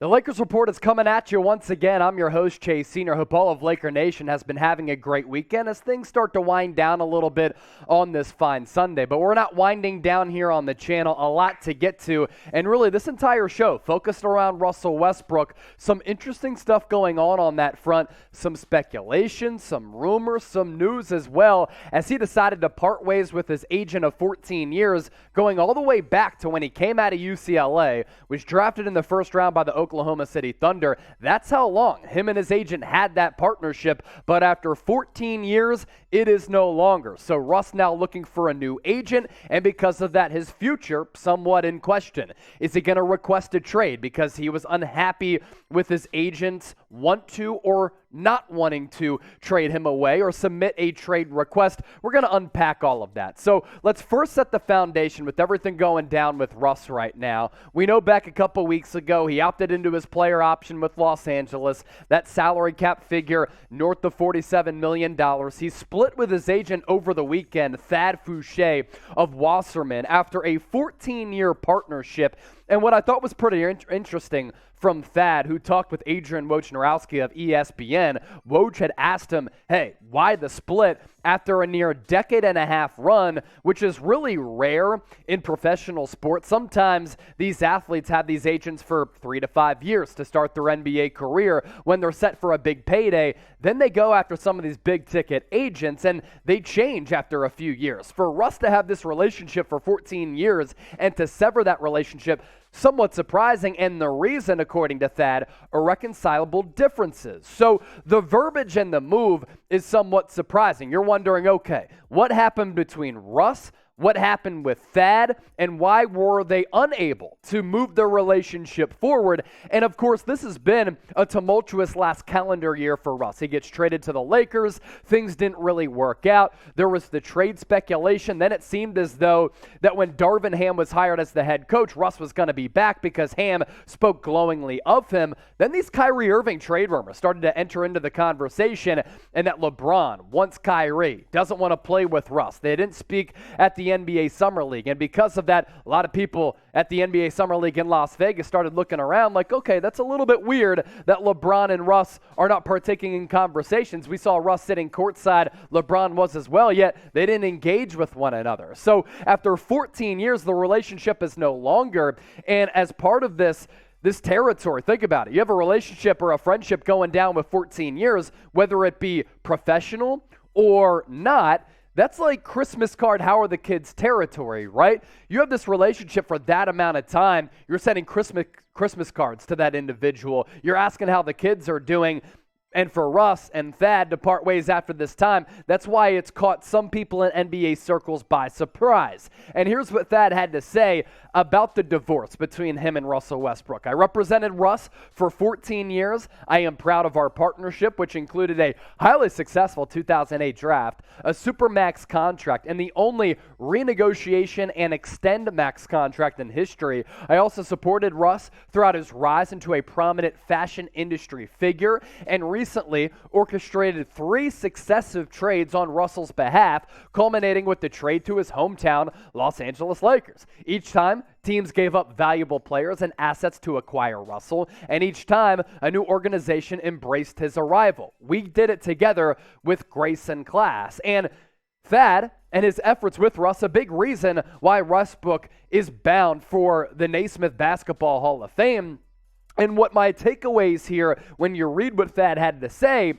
The Lakers Report is coming at you once again. I'm your host, Chase Senior. Hope all of Laker Nation has been having a great weekend as things start to wind down a little bit on this fine Sunday. But we're not winding down here on the channel. A lot to get to. And really, this entire show focused around Russell Westbrook. Some interesting stuff going on that front. Some speculation, some rumors, some news as well, as he decided to part ways with his agent of 14 years, going all the way back to when he came out of UCLA, was drafted in the first round by the Oklahoma City Thunder. That's how long him and his agent had that partnership, but after 14 years, it is no longer. So Russ now looking for a new agent, and because of that, his future somewhat in question. Is he going to request a trade because he was unhappy with his agent's want to or not wanting to trade him away or submit a trade request? We're going to unpack all of that. So let's first set the foundation with everything going down with Russ right now. We know back a couple weeks ago, he opted into his player option with Los Angeles. That salary cap figure north of $47 million. He split with his agent over the weekend, Thad Foucher of Wasserman, after a 14-year partnership. And what I thought was pretty interesting from Thad, who talked with Adrian Wojnarowski of ESPN, Woj had asked him, hey, why the split after a near decade-and-a-half run, which is really rare in professional sports. Sometimes these athletes have these agents for 3 to 5 years to start their NBA career when they're set for a big payday. Then they go after some of these big-ticket agents, and they change after a few years. For Russ to have this relationship for 14 years and to sever that relationship, somewhat surprising, and the reason, according to Thad, irreconcilable differences. So the verbiage and the move is somewhat surprising. You're wondering, okay, what happened between Russ, what happened with Thad, and why were they unable to move their relationship forward? And of course, this has been a tumultuous last calendar year for Russ. He gets traded to the Lakers. Things didn't really work out. There was the trade speculation. Then it seemed as though that when Darvin Ham was hired as the head coach, Russ was going to be back because Ham spoke glowingly of him. Then these Kyrie Irving trade rumors started to enter into the conversation, and that LeBron wants Kyrie, doesn't want to play with Russ. They didn't speak at the NBA Summer League. And because of that, a lot of people at the NBA Summer League in Las Vegas started looking around like, okay, that's a little bit weird that LeBron and Russ are not partaking in conversations. We saw Russ sitting courtside. LeBron was as well, yet they didn't engage with one another. So after 14 years, the relationship is no longer. And as part of this territory, think about it. You have a relationship or a friendship going down with 14 years, whether it be professional or not. That's like Christmas card, how are the kids territory, right? You have this relationship for that amount of time. You're sending Christmas cards to that individual. You're asking how the kids are doing. And for Russ and Thad to part ways after this time, that's why it's caught some people in NBA circles by surprise. And here's what Thad had to say about the divorce between him and Russell Westbrook. I represented Russ for 14 years. I am proud of our partnership, which included a highly successful 2008 draft, a Supermax contract, and the only renegotiation and extend max contract in history. I also supported Russ throughout his rise into a prominent fashion industry figure, and recently orchestrated 3 successive trades on Russell's behalf, culminating with the trade to his hometown Los Angeles Lakers. Each time, teams gave up valuable players and assets to acquire Russell, and each time, a new organization embraced his arrival. We did it together with grace and class. And Thad and his efforts with Russ, a big reason why Westbrook is bound for the Naismith Basketball Hall of Fame. And what my takeaways here, when you read what Thad had to say,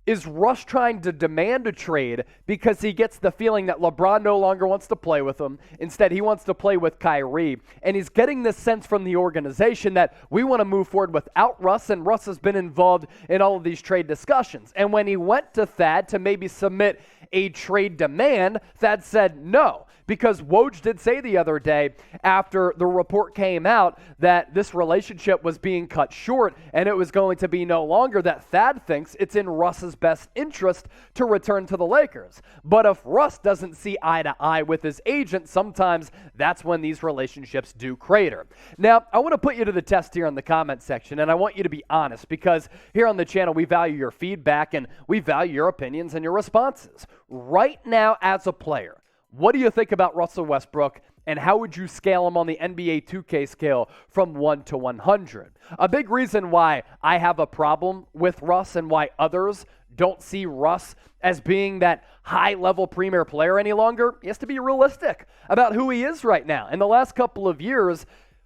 is Russ trying to demand a trade because he gets the feeling that LeBron no longer wants to play with him. Instead, he wants to play with Kyrie. And he's getting this sense from the organization that we want to move forward without Russ, and Russ has been involved in all of these trade discussions. And when he went to Thad to maybe submit a trade demand, Thad said no. Because Woj did say the other day after the report came out that this relationship was being cut short and it was going to be no longer, that Thad thinks it's in Russ's best interest to return to the Lakers. But if Russ doesn't see eye to eye with his agent, sometimes that's when these relationships do crater. Now, I want to put you to the test here in the comment section, and I want you to be honest, because here on the channel we value your feedback and we value your opinions and your responses. right now as a player, what do you think about Russell Westbrook, and how would you scale him on the NBA 2K scale from 1 to 100? A big reason why I have a problem with Russ and why others don't see Russ as being that high-level premier player any longer, he has to be realistic about who he is right now. In the last couple of years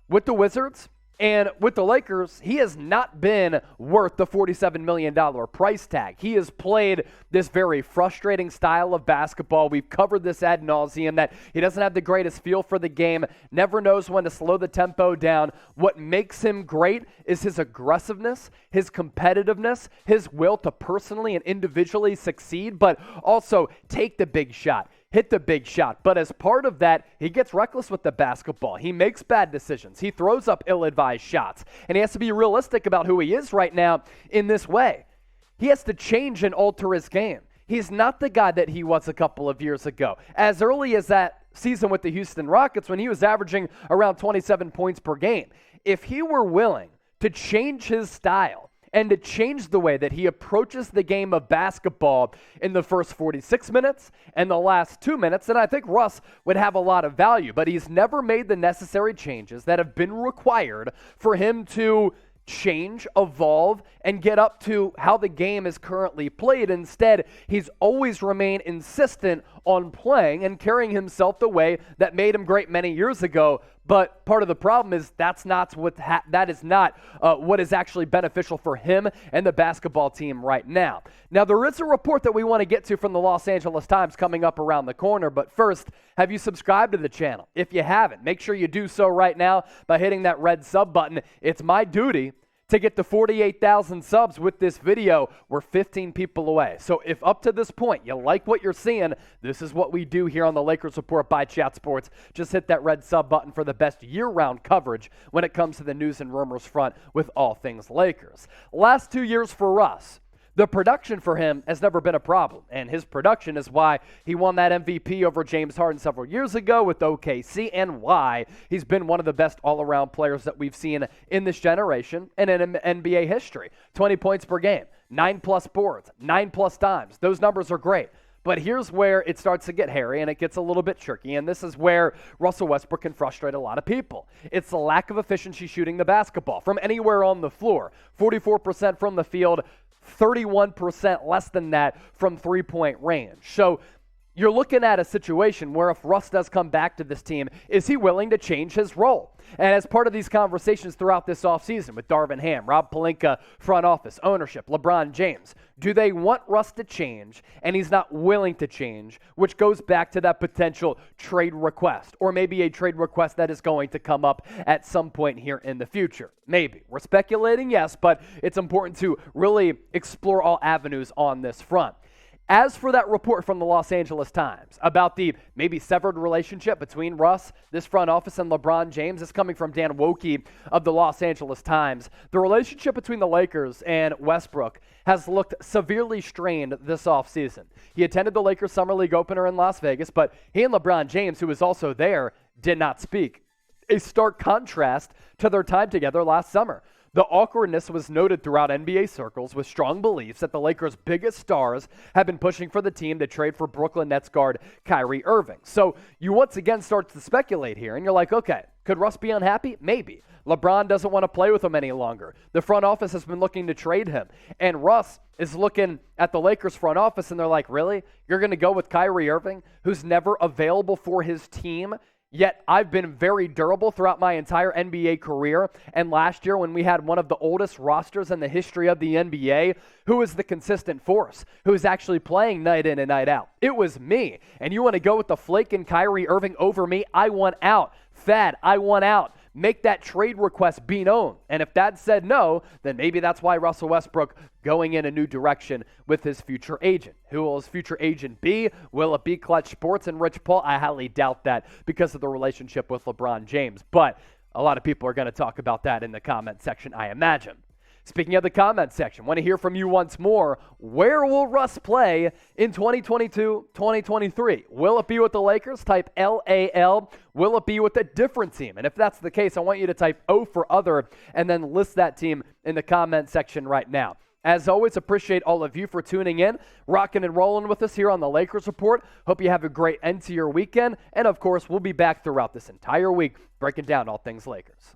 with the Wizards and with the Lakers, he has not been worth the $47 million price tag. He has played this very frustrating style of basketball. We've covered this ad nauseum, that he doesn't have the greatest feel for the game, never knows when to slow the tempo down. What makes him great is his aggressiveness, his competitiveness, his will to personally and individually succeed, but also take the big shot, hit the big shot. But as part of that, he gets reckless with the basketball. He makes bad decisions. He throws up ill-advised shots. And he has to be realistic about who he is right now in this way. He has to change and alter his game. He's not the guy that he was a couple of years ago. As early as that season with the Houston Rockets, when he was averaging around 27 points per game, if he were willing to change his style and to change the way that he approaches the game of basketball in the first 46 minutes and the last 2 minutes, then I think Russ would have a lot of value. But he's never made the necessary changes that have been required for him to change, evolve, and get up to how the game is currently played. Instead, he's always remained insistent on playing and carrying himself the way that made him great many years ago. But part of the problem is that is not what is actually beneficial for him and the basketball team right now. Now, there is a report that we want to get to from the Los Angeles Times coming up around the corner. But first, have you subscribed to the channel? If you haven't, make sure you do so right now by hitting that red sub button. It's my duty to get to 48,000 subs with this video. We're 15 people away. So if up to this point you like what you're seeing, this is what we do here on the Lakers Report by Chat Sports. Just hit that red sub button for the best year-round coverage when it comes to the news and rumors front with all things Lakers. Last 2 years for Russ, the production for him has never been a problem, and his production is why he won that MVP over James Harden several years ago with OKC, and why he's been one of the best all-around players that we've seen in this generation and in NBA history. 20 points per game, 9+ boards, 9+ dimes. Those numbers are great. But here's where it starts to get hairy and it gets a little bit tricky, and this is where Russell Westbrook can frustrate a lot of people. It's the lack of efficiency shooting the basketball from anywhere on the floor. 44% from the field, 31% less than that from three-point range. So you're looking at a situation where if Russ does come back to this team, is he willing to change his role? And as part of these conversations throughout this offseason with Darvin Ham, Rob Pelinka, front office, ownership, LeBron James, do they want Russ to change and he's not willing to change, which goes back to that potential trade request, or maybe a trade request that is going to come up at some point here in the future. Maybe. We're speculating, yes, but it's important to really explore all avenues on this front. As for that report from the Los Angeles Times about the maybe severed relationship between Russ, this front office, and LeBron James, is coming from Dan Wokey of the Los Angeles Times. The relationship between the Lakers and Westbrook has looked severely strained this offseason. He attended the Lakers Summer League opener in Las Vegas, but he and LeBron James, who was also there, did not speak. A stark contrast to their time together last summer. The awkwardness was noted throughout NBA circles, with strong beliefs that the Lakers' biggest stars have been pushing for the team to trade for Brooklyn Nets guard Kyrie Irving. So you once again start to speculate here, and you're like, okay, could Russ be unhappy? Maybe. LeBron doesn't want to play with him any longer. The front office has been looking to trade him. And Russ is looking at the Lakers front office, and they're like, really? You're going to go with Kyrie Irving, who's never available for his team? Yet I've been very durable throughout my entire NBA career. And last year, when we had one of the oldest rosters in the history of the NBA, who was the consistent force, who was actually playing night in and night out? It was me. And you want to go with the flake and Kyrie Irving over me? I want out. Thad, I want out. Make that trade request be known. And if Thad said no, then maybe that's why Russell Westbrook going in a new direction with his future agent. Who will his future agent be? Will it be Clutch Sports and Rich Paul? I highly doubt that because of the relationship with LeBron James. But a lot of people are going to talk about that in the comment section, I imagine. Speaking of the comment section, want to hear from you once more. Where will Russ play in 2022-2023? Will it be with the Lakers? Type LAL. Will it be with a different team? And if that's the case, I want you to type O for other and then list that team in the comment section right now. As always, appreciate all of you for tuning in, rocking and rolling with us here on the Lakers Report. Hope you have a great end to your weekend. And, of course, we'll be back throughout this entire week breaking down all things Lakers.